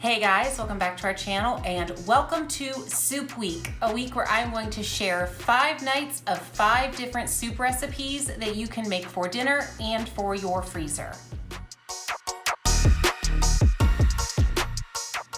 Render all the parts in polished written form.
Hey guys, welcome back to our channel and welcome to Soup Week, a week where I'm going to share 5 nights of 5 different soup recipes that you can make for dinner and for your freezer.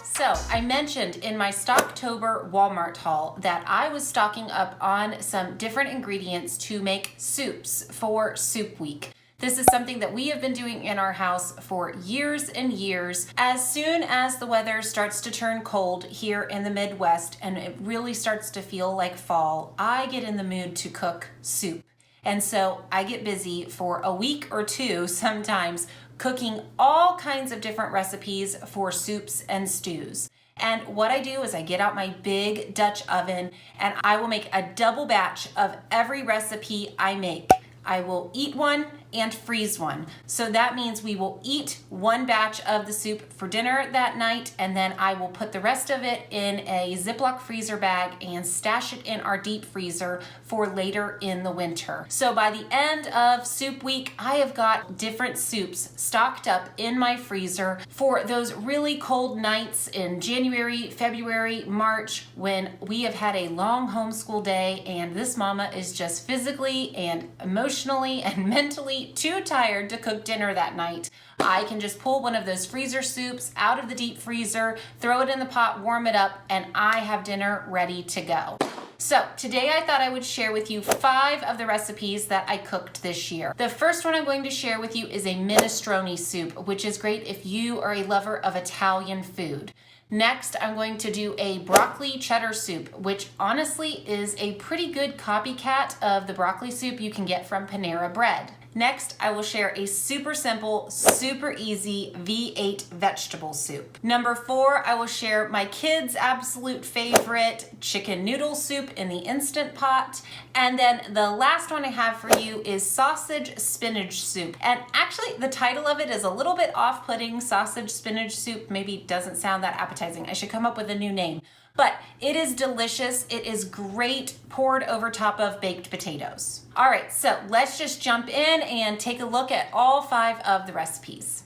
So I mentioned in my Stocktober Walmart haul that I was stocking up on some different ingredients to make soups for Soup Week. This is something that we have been doing in our house for years and years. As soon as the weather starts to turn cold here in the Midwest and it really starts to feel like fall, I get in the mood to cook soup. And so I get busy for a week or two sometimes cooking all kinds of different recipes for soups and stews. And what I do is I get out my big Dutch oven and I will make a double batch of every recipe I make. I will eat one and freeze one. So that means we will eat one batch of the soup for dinner that night, and then I will put the rest of it in a Ziploc freezer bag and stash it in our deep freezer for later in the winter. So by the end of Soup Week, I have got different soups stocked up in my freezer for those really cold nights in January, February, March, when we have had a long homeschool day and this mama is just physically and emotionally and mentally too tired to cook dinner that night. I can just pull one of those freezer soups out of the deep freezer, throw it in the pot, warm it up, and I have dinner ready to go. So today I thought I would share with you 5 of the recipes that I cooked this year. The first one I'm going to share with you is a minestrone soup, which is great if you are a lover of Italian food. Next, I'm going to do a broccoli cheddar soup, which honestly is a pretty good copycat of the broccoli soup you can get from Panera Bread. Next, I will share a super simple, super easy V8 vegetable soup. Number 4, I will share my kids' absolute favorite chicken noodle soup in the Instant Pot. And then the last one I have for you is sausage spinach soup. And actually, the title of it is a little bit off-putting. Sausage spinach soup maybe doesn't sound that appetizing. I should come up with a new name. But it is delicious. It is great poured over top of baked potatoes. All right, so let's just jump in and take a look at all 5 of the recipes.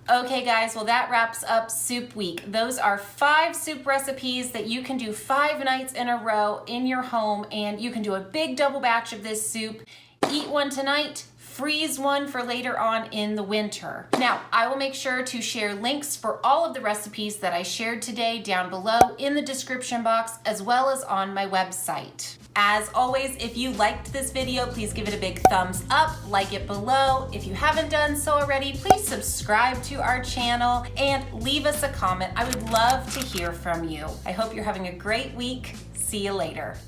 Okay guys, well that wraps up Soup Week. Those are 5 soup recipes that you can do 5 nights in a row in your home, and you can do a big double batch of this soup. Eat one tonight, freeze one for later on in the winter. Now, I will make sure to share links for all of the recipes that I shared today down below in the description box, as well as on my website. As always, if you liked this video, please give it a big thumbs up, like it below. If you haven't done so already, please subscribe to our channel and leave us a comment. I would love to hear from you. I hope you're having a great week. See you later.